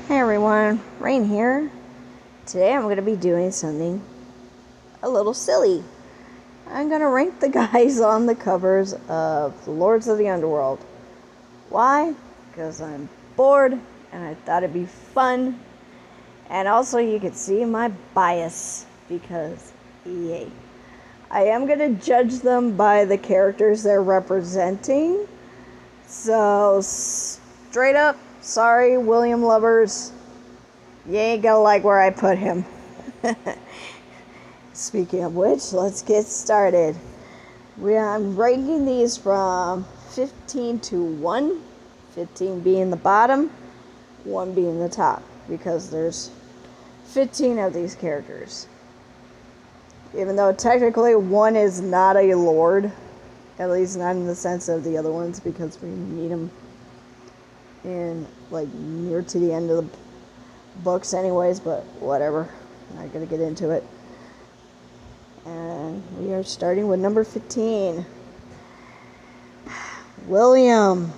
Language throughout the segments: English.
Hey everyone, Rain here. Today I'm going to be doing something a little silly. I'm going to rank the guys on the covers of the Lords of the Underworld. Why? Because I'm bored and I thought it'd be fun. And also you could see my bias because yay. I am going to judge them by the characters they're representing. So straight up, sorry William lovers. You ain't gonna like where I put him. Speaking of which, let's get started. I'm ranking these from 15 to 1. 15 being the bottom, 1 being the top. Because there's 15 of these characters. Even though technically 1 is not a lord. At least not in the sense of the other ones. Because we meet them in, near to the end of the books anyways, but whatever. I'm not gonna get into it. And we are starting with number 15. William.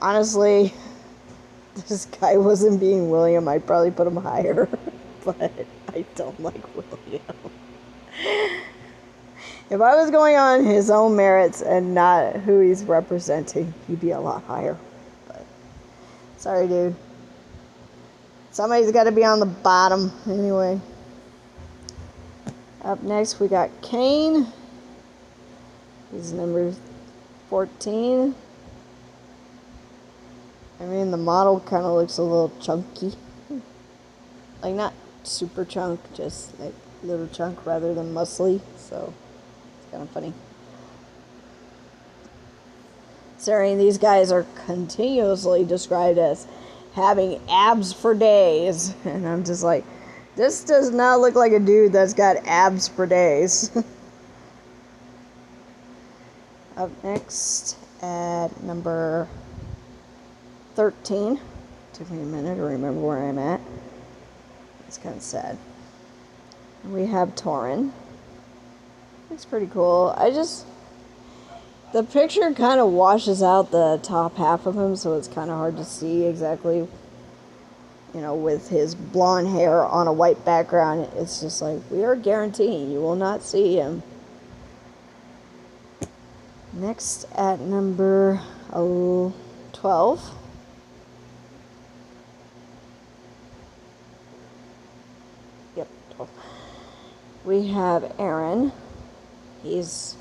Honestly, this guy wasn't being William, I'd probably put him higher. But I don't like William. If I was going on his own merits and not who he's representing, he'd be a lot higher. Sorry, dude. Somebody's got to be on the bottom. Anyway. Up next, we got Kane. He's number 14. I mean, the model kind of looks a little chunky. Like, not super chunk, just like little chunk rather than muscly. So, it's kind of funny. Sorry, these guys are continuously described as having abs for days. And I'm just like, this does not look like a dude that's got abs for days. Up next at number 13. Took me a minute to remember where I'm at. It's kind of sad. We have Torin. Looks pretty cool. The picture kind of washes out the top half of him, so it's kind of hard to see exactly, with his blonde hair on a white background. It's just like, we are guaranteeing you will not see him. Next at number 12. Yep, 12. We have Aaron. He's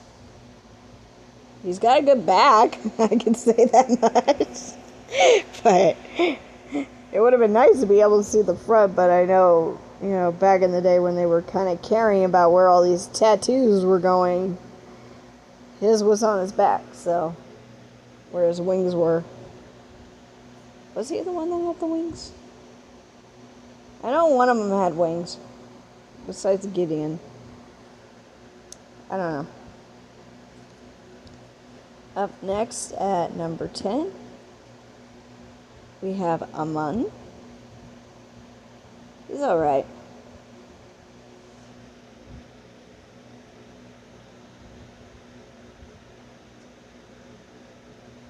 got a good back. I can say that much. But it would have been nice to be able to see the front, but I know, back in the day when they were kind of caring about where all these tattoos were going, his was on his back, so where his wings were. Was he the one that had the wings? I know one of them had wings, besides Gideon. I don't know. Up next at number 10, we have Amun. He's alright.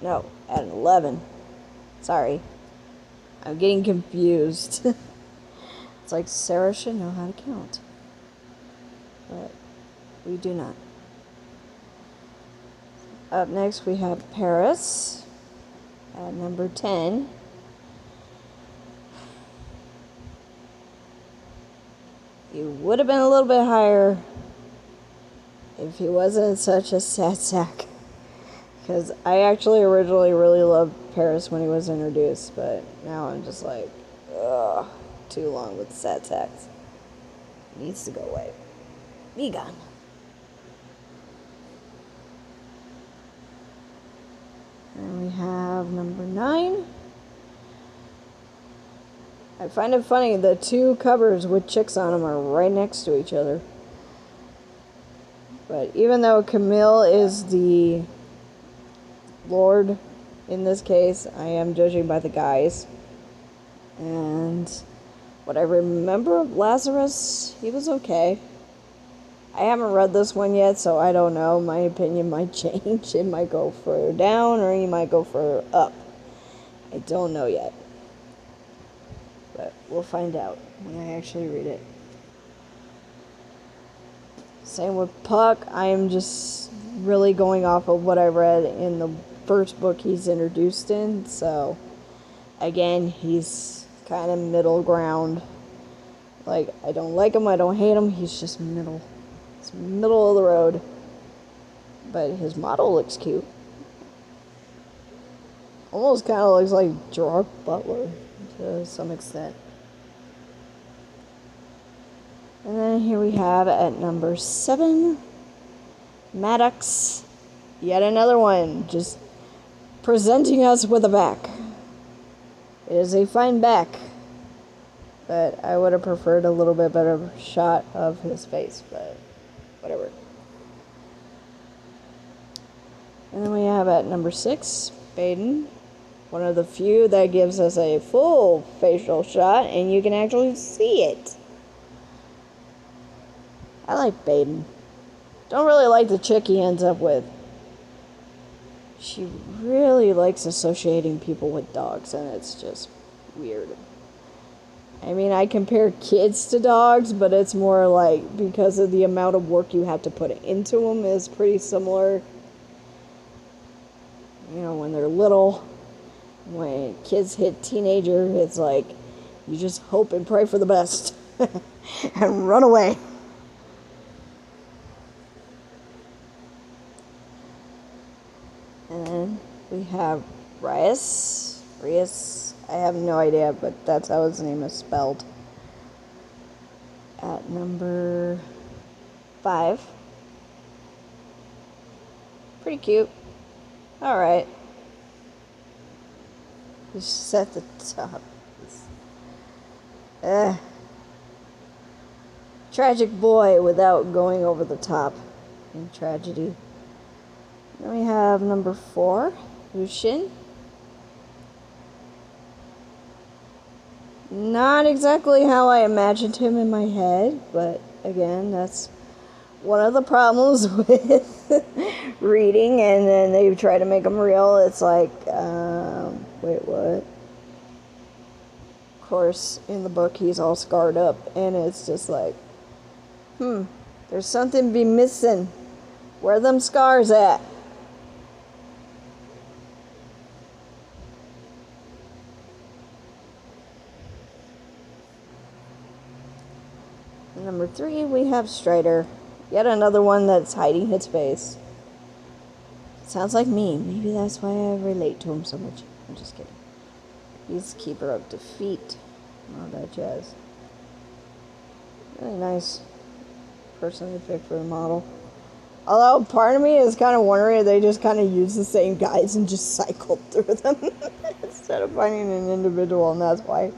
No, at 11. Sorry. I'm getting confused. It's like Sarah should know how to count. But we do not. Up next, we have Paris at number 10. He would have been a little bit higher if he wasn't such a sad sack. Because I actually originally really loved Paris when he was introduced, but now I'm just like, ugh, too long with sad sacks. Needs to go away. Be gone. And we have number 9. I find it funny, the two covers with chicks on them are right next to each other. But even though Camille is the Lord in this case, I am judging by the guys. And what I remember of Lazarus, he was okay. I haven't read this one yet, so I don't know. My opinion might change. It might go further down, or he might go further up. I don't know yet. But we'll find out when I actually read it. Same with Puck. I am just really going off of what I read in the first book he's introduced in. So, again, he's kind of middle ground. Like, I don't like him, I don't hate him. He's just middle. It's middle of the road. But his model looks cute. Almost kind of looks like Gerard Butler to some extent. And then here we have at number 7, Maddox. Yet another one, just presenting us with a back. It is a fine back, but I would have preferred a little bit better shot of his face, but whatever. And then we have at number 6, Baden. One of the few that gives us a full facial shot, and you can actually see it. I like Baden. Don't really like the chick he ends up with. She really likes associating people with dogs, and it's just weird. I mean, I compare kids to dogs, but it's more like because of the amount of work you have to put into them is pretty similar. You know, when they're little, when kids hit teenager, it's like you just hope and pray for the best and run away. And then we have Rias. I have no idea, but that's how his name is spelled. At number 5. Pretty cute. Alright. Just at the top. Tragic boy without going over the top in tragedy. Then we have number 4, Lucien. Not exactly how I imagined him in my head, but again, that's one of the problems with reading, and then they try to make them real. It's like, wait, what? Of course, in the book, he's all scarred up, and it's just like, there's something be missing. Where are them scars at? Number 3, we have Strider. Yet another one that's hiding its face. Sounds like me. Maybe that's why I relate to him so much. I'm just kidding. He's Keeper of Defeat. All that jazz. Really nice person to pick for the model. Although part of me is kind of wondering if they just kind of use the same guys and just cycle through them instead of finding an individual, and that's why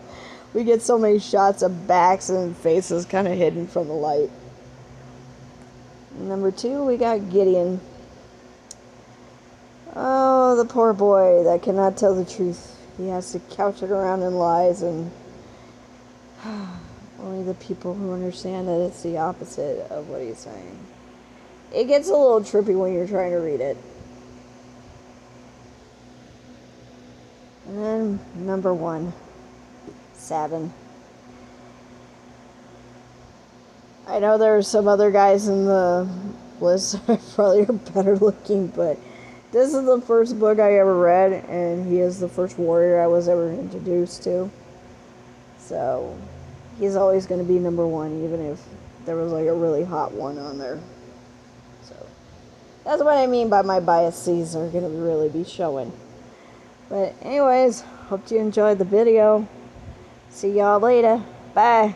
we get so many shots of backs and faces kind of hidden from the light. Number 2, we got Gideon. Oh, the poor boy that cannot tell the truth. He has to couch it around in lies, and only the people who understand that it's the opposite of what he's saying. It gets a little trippy when you're trying to read it. And then number 1, Sabin. I know there are some other guys in the list that probably are better looking, but this is the first book I ever read, and he is the first warrior I was ever introduced to. So he's always going to be number 1, even if there was like a really hot one on there. So that's what I mean by my biases are going to really be showing. But anyways, hope you enjoyed the video. See y'all later. Bye.